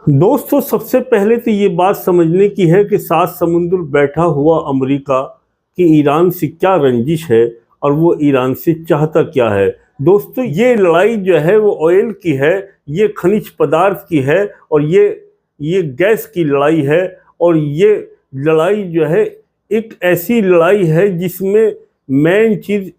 दोस्तों, सबसे पहले तो ये बात समझने की है कि 7 समुंदर बैठा हुआ अमेरिका की ईरान से क्या रंजिश है और वो ईरान से चाहता क्या है। दोस्तों, ये लड़ाई जो है वो ऑयल की है, ये खनिज पदार्थ की है और ये गैस की लड़ाई है। और ये लड़ाई जो है एक ऐसी लड़ाई है जिसमें मेन चीज़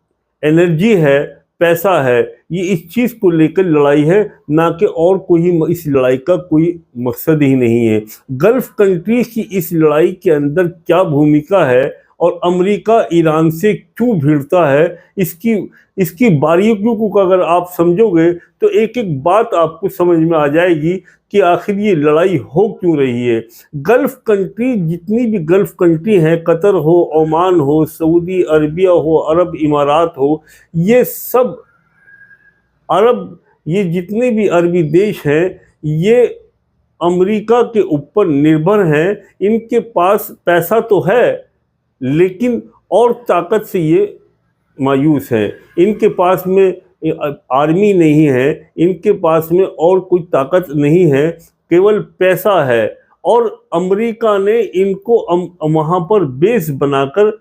एनर्जी है, पैसा है। ये इस चीज़ को लेकर लड़ाई है, ना कि और कोई इस लड़ाई का कोई मकसद ही नहीं है। गल्फ कंट्रीज की इस लड़ाई के अंदर क्या भूमिका है और अमेरिका ईरान से क्यों भिड़ता है, इसकी इसकी बारीकियों को अगर आप समझोगे तो एक एक बात आपको समझ में आ जाएगी कि आखिर ये लड़ाई हो क्यों रही है। गल्फ कंट्री, जितनी भी गल्फ कंट्री हैं, कतर हो, ओमान हो, सऊदी अरबिया हो, अरब इमारात हो, ये सब अरब, ये जितने भी अरबी देश हैं, ये अमेरिका के ऊपर निर्भर हैं। इनके पास पैसा तो है, लेकिन और ताकत से ये मायूस है। इनके पास में आर्मी नहीं है, इनके पास में और कोई ताकत नहीं है, केवल पैसा है। और अमेरिका ने इनको वहाँ पर बेस बनाकर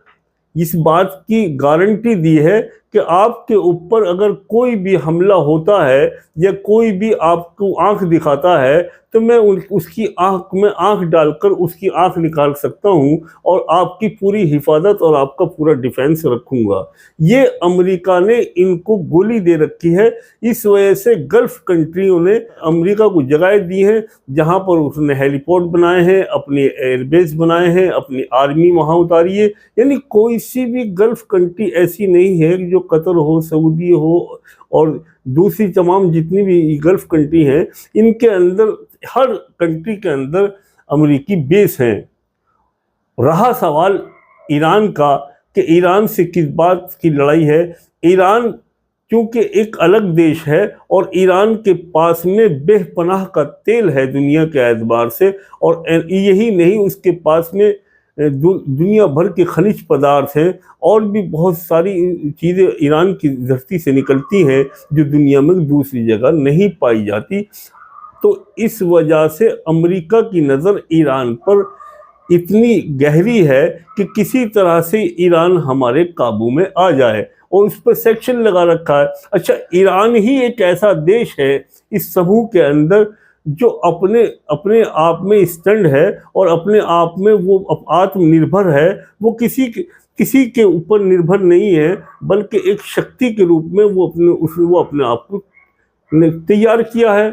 इस बात की गारंटी दी है कि आपके ऊपर अगर कोई भी हमला होता है या कोई भी आपको आंख दिखाता है तो मैं उसकी आंख में आंख डालकर उसकी आंख निकाल सकता हूं और आपकी पूरी हिफाजत और आपका पूरा डिफेंस रखूंगा। ये अमेरिका ने इनको गोली दे रखी है। इस वजह से गल्फ कंट्रियों ने अमेरिका को जगह दी है, जहां पर उसने हेलीपोर्ट बनाए हैं, अपने एयरबेस बनाए हैं, अपनी आर्मी वहां उतारी है। यानी कोई सी भी गल्फ कंट्री ऐसी नहीं है जो कतर हो, सऊदी हो और दूसरी तमाम जितनी भी गल्फ कंट्री हैं, इनके अंदर हर कंट्री के अंदर अमेरिकी बेस हैं। रहा सवाल ईरान का कि ईरान से किस बात की लड़ाई है। ईरान क्योंकि एक अलग देश है और ईरान के पास में बेपनाह का तेल है दुनिया के एतबार से, और यही नहीं, उसके पास में दुनिया भर के खनिज पदार्थ हैं और भी बहुत सारी चीज़ें ईरान की धरती से निकलती हैं जो दुनिया में दूसरी जगह नहीं पाई जाती। तो इस वजह से अमेरिका की नज़र ईरान पर इतनी गहरी है कि किसी तरह से ईरान हमारे काबू में आ जाए और उस पर सेक्शन लगा रखा है। अच्छा, ईरान ही एक ऐसा देश है इस समूह के अंदर जो अपने अपने आप में स्टैंड है और अपने आप में वो आत्मनिर्भर है। वो किसी के ऊपर निर्भर नहीं है, बल्कि एक शक्ति के रूप में वो अपने आप को तैयार किया है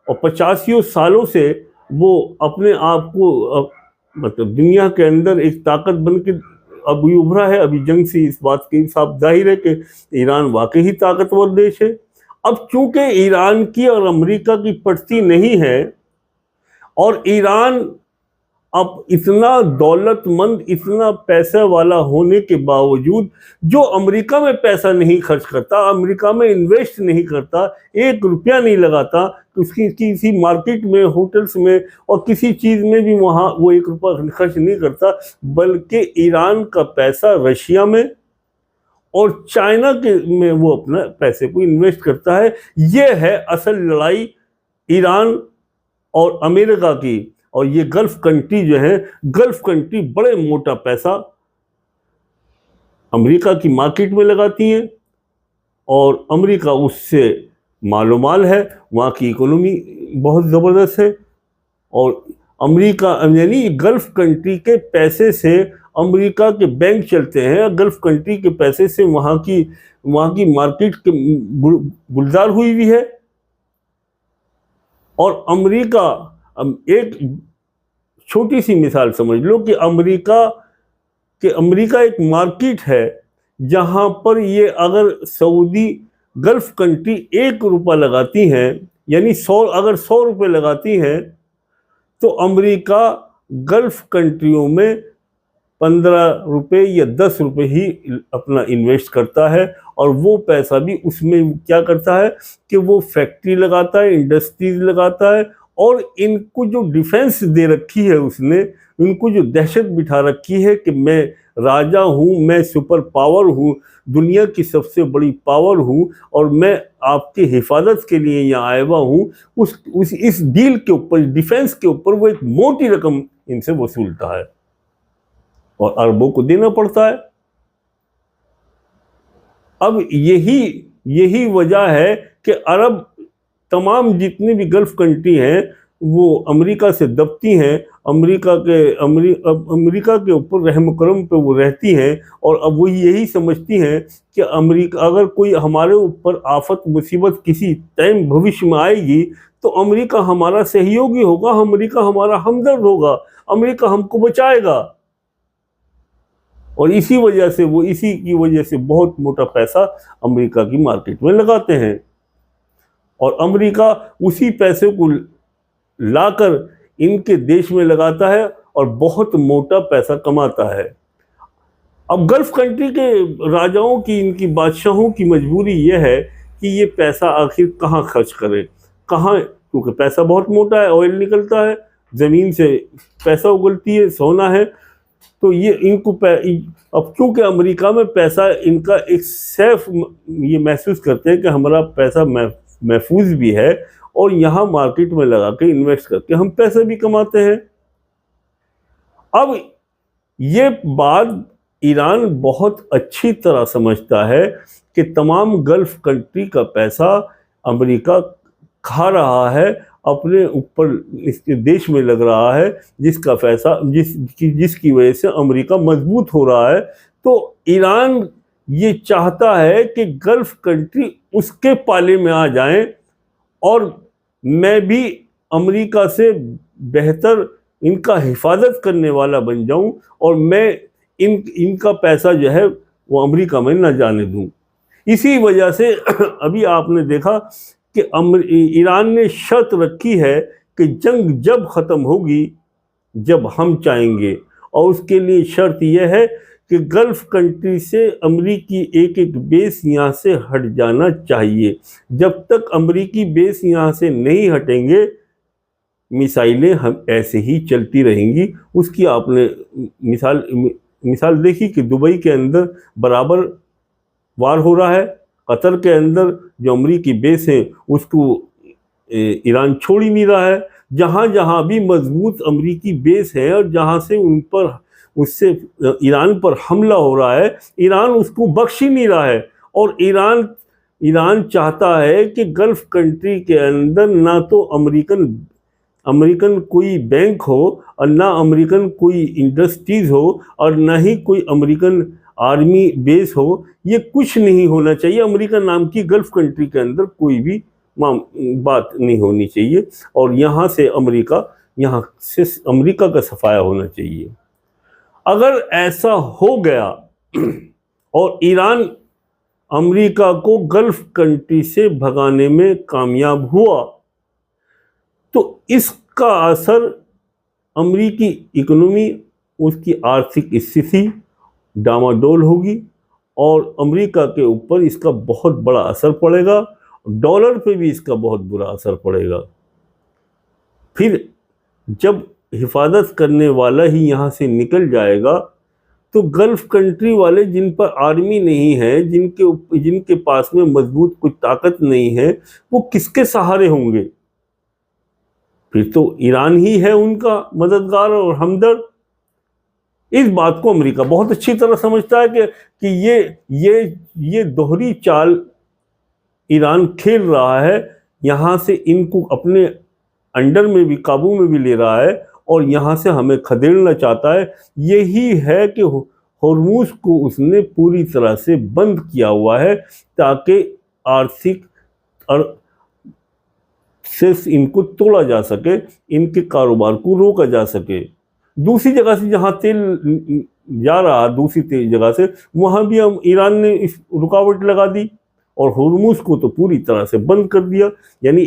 और 85 सालों से वो अपने आप को मतलब दुनिया के अंदर एक ताकत बन के अभी उभरा है। अभी जंग से इस बात की साफ जाहिर है कि ईरान वाकई ही ताकतवर देश है। अब चूंकि ईरान की और अमेरिका की पड़ती नहीं है और ईरान अब इतना दौलतमंद, इतना पैसा वाला होने के बावजूद जो अमेरिका में पैसा नहीं खर्च करता, अमेरिका में इन्वेस्ट नहीं करता, 1 रुपया नहीं लगाता, तो उसकी किसी मार्केट में, होटल्स में और किसी चीज़ में भी वहाँ वो 1 रुपया खर्च नहीं करता, बल्कि ईरान का पैसा रशिया में और चाइना के में वो अपना पैसे को इन्वेस्ट करता है। ये है असल लड़ाई ईरान और अमेरिका की। और ये गल्फ कंट्री जो है, गल्फ कंट्री बड़े मोटा पैसा अमेरिका की मार्केट में लगाती हैं और अमेरिका उससे मालोमाल है। वहाँ की इकोनॉमी बहुत ज़बरदस्त है और अमेरिका यानी गल्फ कंट्री के पैसे से अमेरिका के बैंक चलते हैं। गल्फ कंट्री के पैसे से वहाँ की मार्केट के गुलजार हुई हुई है। और अमेरिका, एक छोटी सी मिसाल समझ लो कि अमेरिका एक मार्केट है जहां पर ये अगर सऊदी गल्फ कंट्री 1 रुपया लगाती हैं, यानी अगर 100 रुपये लगाती हैं, तो अमेरिका गल्फ कंट्रियों में 15 रुपये या 10 रुपये ही अपना इन्वेस्ट करता है। और वो पैसा भी उसमें क्या करता है कि वो फैक्ट्री लगाता है, इंडस्ट्रीज लगाता है और इनको जो डिफेंस दे रखी है उसने, इनको जो दहशत बिठा रखी है कि मैं राजा हूँ, मैं सुपर पावर हूँ, दुनिया की सबसे बड़ी पावर हूँ और मैं आपकी हिफाजत के लिए यहाँ आया हुआ हूँ, इस डील के ऊपर, डिफेंस के ऊपर वो एक मोटी रकम इनसे वसूलता है और अरबों को देना पड़ता है। अब यही वजह है कि अरब तमाम जितनी भी गल्फ कंट्री हैं वो अमेरिका से दबती हैं, अमेरिका के ऊपर रहम करम पे वो रहती हैं और अब वो यही समझती हैं कि अमेरिका, अगर कोई हमारे ऊपर आफत मुसीबत किसी टाइम भविष्य में आएगी तो अमेरिका हमारा सहयोगी होगा, अमेरिका हमारा हमदर्द होगा, अमेरिका हमको बचाएगा। और इसी की वजह से बहुत मोटा पैसा अमेरिका की मार्केट में लगाते हैं और अमेरिका उसी पैसे को लाकर इनके देश में लगाता है और बहुत मोटा पैसा कमाता है। अब गल्फ कंट्री के राजाओं की, इनकी बादशाहों की मजबूरी यह है कि ये पैसा आखिर कहाँ खर्च करें, कहाँ, क्योंकि पैसा बहुत मोटा है, ऑयल निकलता है, ज़मीन से पैसा उगलती है, सोना है, तो ये इनको अब क्योंकि अमेरिका में पैसा इनका एक सेफ, ये महसूस करते हैं कि हमारा पैसा महफूज भी है और यहाँ मार्केट में लगा के इन्वेस्ट करके हम पैसे भी कमाते हैं। अब ये बात ईरान बहुत अच्छी तरह समझता है कि तमाम गल्फ कंट्री का पैसा अमेरिका खा रहा है, अपने ऊपर इसके देश में लग रहा है, जिसका पैसा जिसकी वजह से अमेरिका मजबूत हो रहा है। तो ईरान ये चाहता है कि गल्फ कंट्री उसके पाले में आ जाएं और मैं भी अमेरिका से बेहतर इनका हिफाजत करने वाला बन जाऊं और मैं इनका पैसा जो है वो अमेरिका में न जाने दूं। इसी वजह से अभी आपने देखा कि ईरान ने शर्त रखी है कि जंग जब ख़त्म होगी जब हम चाहेंगे, और उसके लिए शर्त यह है कि गल्फ कंट्री से अमेरिकी एक बेस यहाँ से हट जाना चाहिए। जब तक अमेरिकी बेस यहाँ से नहीं हटेंगे मिसाइलें हम ऐसे ही चलती रहेंगी। उसकी आपने मिसाल देखी कि दुबई के अंदर बराबर वार हो रहा है, कतर के अंदर जो अमेरिकी बेस है उसको ईरान छोड़ ही नहीं रहा है। जहाँ जहाँ भी मजबूत अमेरिकी बेस है और जहाँ से उससे ईरान पर हमला हो रहा है, ईरान उसको बख्श ही नहीं रहा है। और ईरान चाहता है कि गल्फ कंट्री के अंदर ना तो अमेरिकन कोई बैंक हो और ना अमेरिकन कोई इंडस्ट्रीज हो और ना ही कोई अमेरिकन आर्मी बेस हो। ये कुछ नहीं होना चाहिए। अमेरिका नाम की गल्फ कंट्री के अंदर कोई भी बात नहीं होनी चाहिए और यहाँ से अमेरिका का सफाया होना चाहिए। अगर ऐसा हो गया और ईरान अमेरिका को गल्फ कंट्री से भगाने में कामयाब हुआ तो इसका असर अमेरिकी इकोनॉमी, उसकी आर्थिक स्थिति डामाडोल होगी और अमेरिका के ऊपर इसका बहुत बड़ा असर पड़ेगा, डॉलर पे भी इसका बहुत बुरा असर पड़ेगा। फिर जब हिफाजत करने वाला ही यहाँ से निकल जाएगा तो गल्फ कंट्री वाले जिन पर आर्मी नहीं है, जिनके पास में मजबूत कोई ताकत नहीं है, वो किसके सहारे होंगे? फिर तो ईरान ही है उनका मददगार और हमदर्द। इस बात को अमेरिका बहुत अच्छी तरह समझता है कि ये दोहरी चाल ईरान खेल रहा है। यहाँ से इनको अपने अंडर में भी, काबू में भी ले रहा है और यहाँ से हमें खदेड़ना चाहता है। यही है कि होर्मुज को उसने पूरी तरह से बंद किया हुआ है ताकि आर्थिक और सिर्फ इनको तोड़ा जा सके, इनके कारोबार को रोका जा सके। दूसरी जगह से जहाँ तेल जा रहा, दूसरी जगह से वहाँ भी हम ईरान ने इस रुकावट लगा दी और होर्मुज को तो पूरी तरह से बंद कर दिया। यानी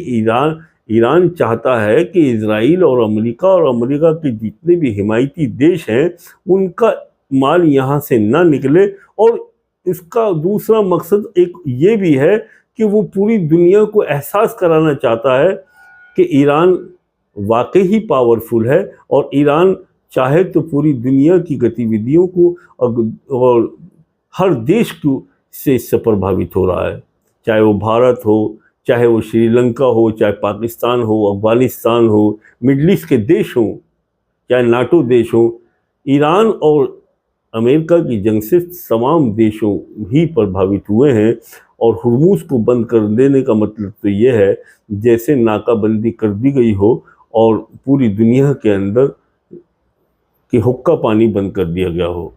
ईरान चाहता है कि इजराइल और अमेरिका के जितने भी हिमायती देश हैं उनका माल यहाँ से ना निकले। और इसका दूसरा मकसद एक ये भी है कि वो पूरी दुनिया को एहसास कराना चाहता है कि ईरान वाकई ही पावरफुल है और ईरान चाहे तो पूरी दुनिया की गतिविधियों को और हर देश को से इससे प्रभावित हो रहा है, चाहे वो भारत हो, चाहे वो श्रीलंका हो, चाहे पाकिस्तान हो, अफगानिस्तान हो, मिडल ईस्ट के देश हों, चाहे नाटो देश हो। ईरान और अमेरिका की जंग से तमाम देशों भी प्रभावित हुए हैं। और हुर्मुज को बंद कर देने का मतलब तो ये है जैसे नाकाबंदी कर दी गई हो और पूरी दुनिया के अंदर कि हुक्का पानी बंद कर दिया गया हो।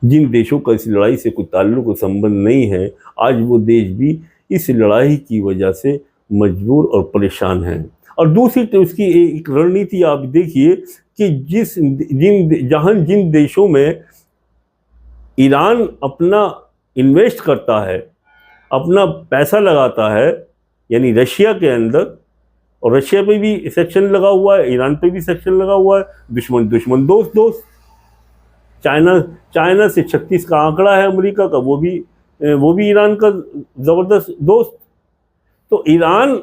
जिन देशों का इस लड़ाई से कोई ताल्लुक और संबंध नहीं है, आज वो देश भी इस लड़ाई की वजह से मजबूर और परेशान हैं। और दूसरी तो उसकी एक रणनीति आप देखिए कि जिन देशों में ईरान अपना इन्वेस्ट करता है, अपना पैसा लगाता है, यानी रशिया के अंदर, और रशिया पे भी सेक्शन लगा हुआ है, ईरान पे भी सेक्शन लगा हुआ है, दुश्मन दुश्मन दोस्त दोस्त। चाइना से 36 का आंकड़ा है अमेरिका का, वो भी ईरान का ज़बरदस्त दोस्त। तो ईरान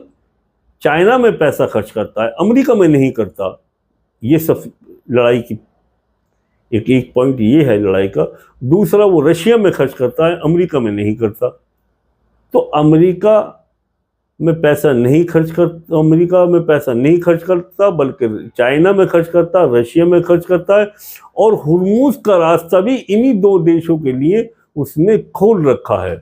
चाइना में पैसा खर्च करता है, अमेरिका में नहीं करता। ये सब लड़ाई की एक पॉइंट ये है लड़ाई का। दूसरा, वो रशिया में खर्च करता है, अमेरिका में नहीं करता। तो अमेरिका में पैसा नहीं खर्च करता, बल्कि चाइना में खर्च करता, रशिया में खर्च करता है। और हुर्मुज का रास्ता भी इन्हीं दो देशों के लिए उसने खोल रखा है।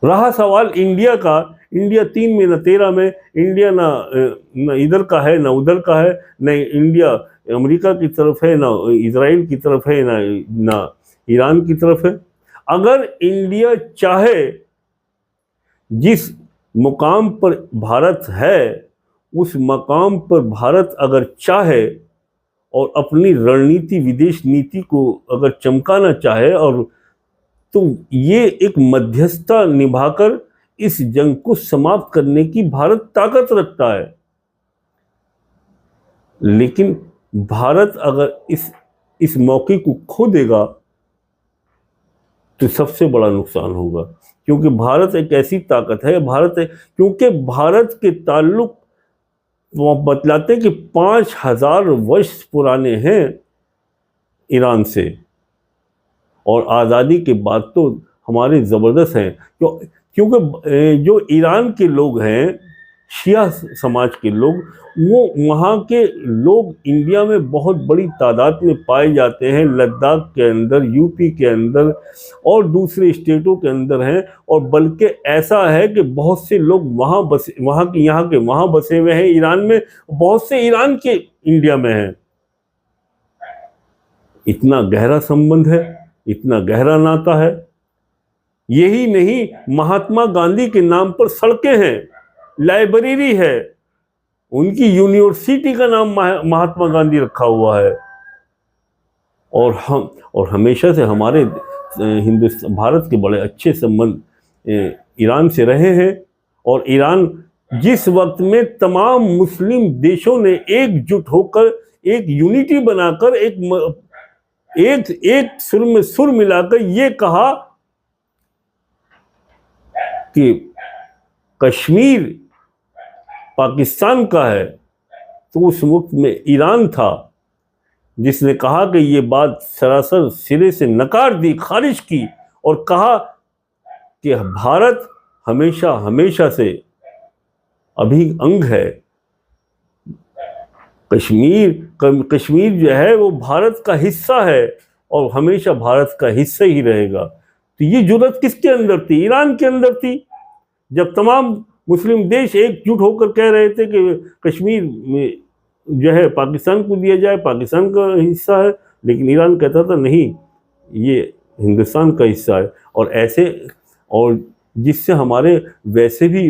रहा सवाल इंडिया का, इंडिया 3 में न 13 में, इंडिया न इधर का है न उधर का है, न इंडिया अमेरिका की तरफ है, न इजराइल की तरफ है, न ईरान की तरफ है। अगर इंडिया चाहे, जिस मुकाम पर भारत है उस मकाम पर भारत अगर चाहे और अपनी रणनीति, विदेश नीति को अगर चमकाना चाहे, और तो ये एक मध्यस्थता निभाकर इस जंग को समाप्त करने की भारत ताकत रखता है। लेकिन भारत अगर इस मौके को खो देगा तो सबसे बड़ा नुकसान होगा, क्योंकि भारत एक ऐसी ताकत है, क्योंकि भारत के ताल्लुक वो बतलाते हैं कि 5000 वर्ष पुराने हैं ईरान से, और आज़ादी के बाद तो हमारे ज़बरदस्त हैं। क्योंकि जो ईरान के लोग हैं, शिया समाज के लोग, वो वहाँ के लोग इंडिया में बहुत बड़ी तादाद में पाए जाते हैं। लद्दाख के अंदर, यूपी के अंदर और दूसरे स्टेटों के अंदर हैं। और बल्कि ऐसा है कि बहुत से लोग वहाँ बसे हुए हैं ईरान में, बहुत से ईरान के इंडिया में हैं। इतना गहरा संबंध है, इतना गहरा नाता है। यही नहीं, महात्मा गांधी के नाम पर सड़कें हैं, लाइब्रेरी है, उनकी यूनिवर्सिटी का नाम महात्मा गांधी रखा हुआ है। और हमेशा से हमारे भारत के बड़े अच्छे संबंध ईरान से रहे हैं। और ईरान जिस वक्त में तमाम मुस्लिम देशों ने एकजुट होकर, एक यूनिटी बनाकर, एक सुर में सुर मिलाकर ये कहा कि कश्मीर पाकिस्तान का है, तो उस वक्त में ईरान था जिसने कहा कि ये बात सरासर सिरे से नकार दी, खारिज की, और कहा कि भारत हमेशा से अभी अंग है। कश्मीर जो है वो भारत का हिस्सा है और हमेशा भारत का हिस्सा ही रहेगा। तो ये जुर्रत किसके अंदर थी? ईरान के अंदर थी। जब तमाम मुस्लिम देश एकजुट होकर कह रहे थे कि कश्मीर में जो है पाकिस्तान को दिया जाए, पाकिस्तान का हिस्सा है, लेकिन ईरान कहता था नहीं, ये हिंदुस्तान का हिस्सा है। और जिससे हमारे वैसे भी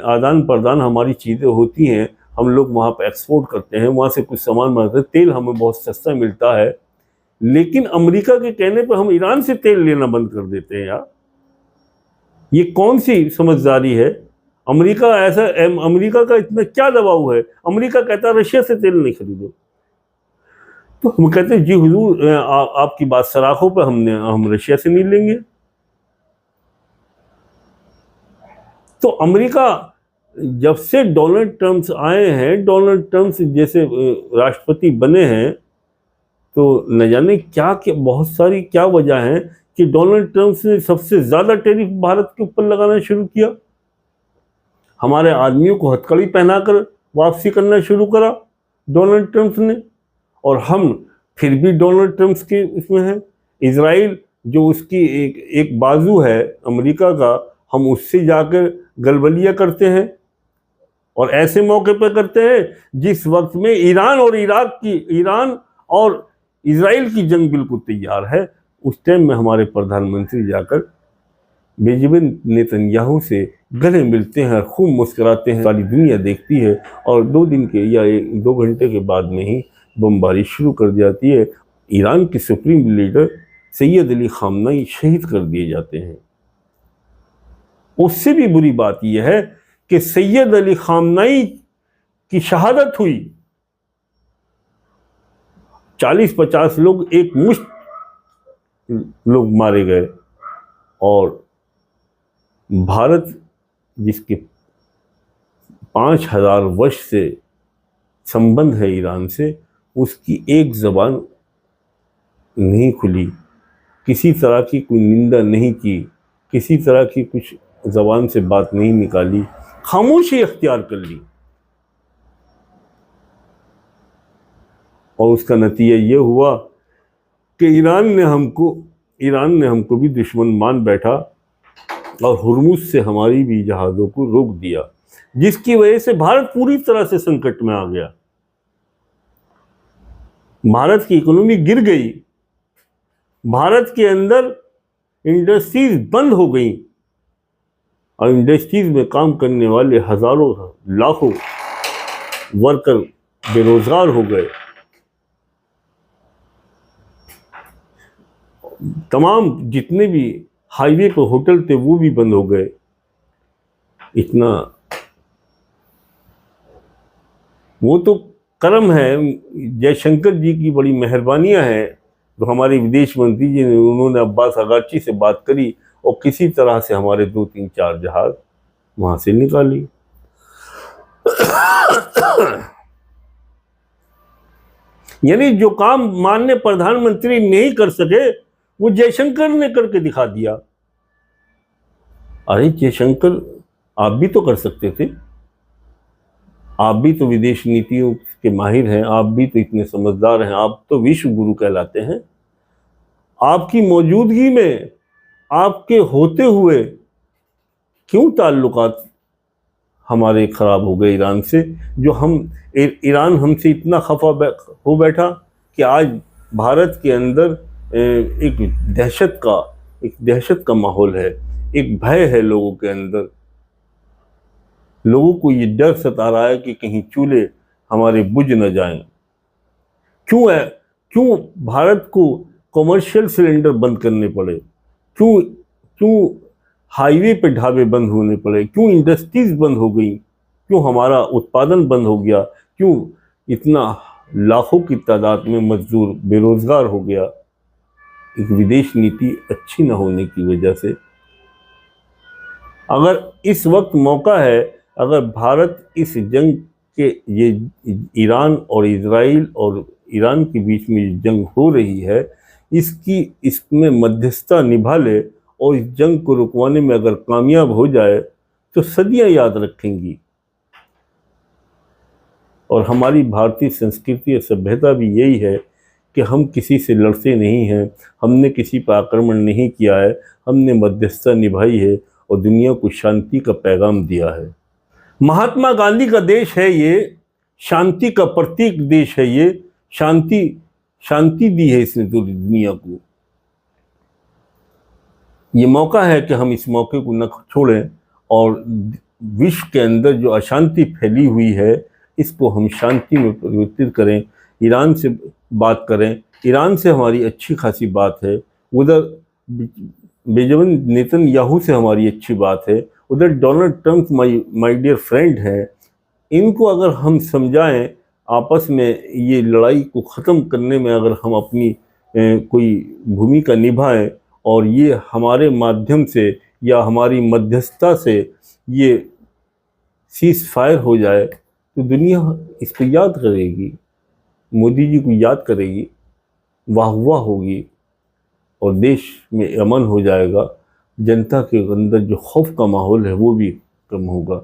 आदान प्रदान हमारी चीज़ें होती हैं, हम लोग वहाँ पर एक्सपोर्ट करते हैं, वहाँ से कुछ सामान बनाते हैं, तेल हमें बहुत सस्ता मिलता है। लेकिन अमेरिका के कहने पर हम ईरान से तेल लेना बंद कर देते हैं। यार, ये कौन सी समझदारी है? अमेरिका का इतना क्या दबाव है? अमेरिका कहता है रशिया से तेल नहीं खरीदो, तो हम कहते हैं जी हुजूर, आपकी बात सराखों पर, हम रशिया से नहीं लेंगे। तो अमेरिका जब से डोनाल्ड ट्रम्प आए हैं, डोनाल्ड ट्रम्प जैसे राष्ट्रपति बने हैं, तो न जाने क्या क्या बहुत सारी क्या वजह है कि डोनाल्ड ट्रम्प ने सबसे ज्यादा टैरिफ भारत के ऊपर लगाना शुरू किया। हमारे आदमियों को हथकड़ी पहनाकर वापसी करना शुरू करा डोनाल्ड ट्रम्प ने, और हम फिर भी डोनाल्ड ट्रम्प के इसमें हैं। इजराइल जो उसकी एक बाजू है अमेरिका का, हम उससे जाकर गलबलिया करते हैं, और ऐसे मौके पर करते हैं जिस वक्त में ईरान और इजराइल की जंग बिल्कुल तैयार है। उस टाइम में हमारे प्रधानमंत्री जाकर बेंजामिन नेतन्याहू से गले मिलते हैं, खूब मुस्कुराते हैं, सारी दुनिया देखती है, और 2 दिन के या 2 घंटे के बाद में ही बमबारी शुरू कर जाती है। ईरान के supreme leader Syed Ali Khamenei शहीद कर दिए जाते हैं। उससे भी बुरी बात यह है कि सैयद अली खामनेई की शहादत हुई, 40-50 लोग, एक मुश्त लोग मारे गए, और भारत जिसके 5000 वर्ष से संबंध है ईरान से, उसकी एक जबान नहीं खुली, किसी तरह की कोई निंदा नहीं की, किसी तरह की कुछ जबान से बात नहीं निकाली, खामोशी इख्तियार कर ली। और उसका नतीजा ये हुआ कि ईरान ने हमको भी दुश्मन मान बैठा, और हुर्मुज से हमारी भी जहाज़ों को रोक दिया, जिसकी वजह से भारत पूरी तरह से संकट में आ गया। भारत की इकोनॉमी गिर गई, भारत के अंदर इंडस्ट्रीज बंद हो गई, और इंडस्ट्रीज में काम करने वाले हजारों लाखों वर्कर बेरोजगार हो गए। तमाम जितने भी हाईवे पर होटल थे वो भी बंद हो गए। इतना वो तो कर्म है, जयशंकर जी की बड़ी मेहरबानियां हैं, तो हमारे विदेश मंत्री जी ने, उन्होंने अब्बास अगाची से बात करी और किसी तरह से हमारे 2-3-4 जहाज वहां से निकाली। यानी जो काम माननीय प्रधानमंत्री नहीं कर सके वो जयशंकर ने करके दिखा दिया। अरे जयशंकर, आप भी तो कर सकते थे, आप भी तो विदेश नीतियों के माहिर हैं, आप भी तो इतने समझदार हैं, आप तो विश्व गुरु कहलाते हैं। आपकी मौजूदगी में, आपके होते हुए क्यों ताल्लुकात हमारे खराब हो गए ईरान से, जो ईरान हमसे इतना खफा हो बैठा कि आज भारत के अंदर एक दहशत का माहौल है, एक भय है लोगों के अंदर। लोगों को ये डर सता रहा है कि कहीं चूल्हे हमारे बुझ न जाएं। क्यों भारत को कमर्शियल सिलेंडर बंद करने पड़े, क्यों हाईवे पे ढाबे बंद होने पड़े, क्यों इंडस्ट्रीज बंद हो गई, क्यों हमारा उत्पादन बंद हो गया, क्यों इतना लाखों की तादाद में मजदूर बेरोजगार हो गया? एक विदेश नीति अच्छी न होने की वजह से। अगर इस वक्त मौका है, अगर भारत इस जंग के, ये ईरान और इजराइल और ईरान के बीच में जंग हो रही है, इसमें मध्यस्थता निभा ले और इस जंग को रुकवाने में अगर कामयाब हो जाए तो सदियां याद रखेंगी। और हमारी भारतीय संस्कृति और सभ्यता भी यही है कि हम किसी से लड़ते नहीं हैं, हमने किसी पर आक्रमण नहीं किया है, हमने मध्यस्थता निभाई है और दुनिया को शांति का पैगाम दिया है। महात्मा गांधी का देश है ये, शांति का प्रतीक देश है ये, शांति दी है इसने पूरी दुनिया को। ये मौका है कि हम इस मौके को न छोड़ें और विश्व के अंदर जो अशांति फैली हुई है इसको हम शांति में परिवर्तित करें। ईरान से बात करें, ईरान से हमारी अच्छी खासी बात है, उधर बेंजामिन नेतन्याहू से हमारी अच्छी बात है, उधर Donald Trump my dear friend है। इनको अगर हम समझाएं, आपस में ये लड़ाई को ख़त्म करने में अगर हम अपनी कोई भूमिका निभाएं और ये हमारे माध्यम से या हमारी मध्यस्थता से ये सीज फायर हो जाए तो दुनिया इस पर याद करेगी, मोदी जी को याद करेगी, वाह वाह होगी और देश में अमन हो जाएगा। जनता के अंदर जो खौफ का माहौल है वो भी कम होगा।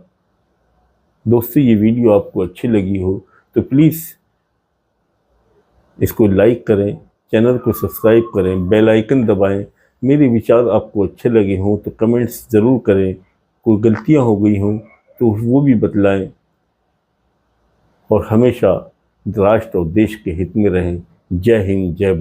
दोस्तों, ये वीडियो आपको अच्छी लगी हो तो प्लीज़ इसको लाइक करें, चैनल को सब्सक्राइब करें, बेल आइकन दबाएं। मेरे विचार आपको अच्छे लगे हों तो कमेंट्स ज़रूर करें। कोई गलतियां हो गई हों तो वो भी बतलाएं और हमेशा राष्ट्र और देश के हित में रहें। जय हिंद, जय भारत।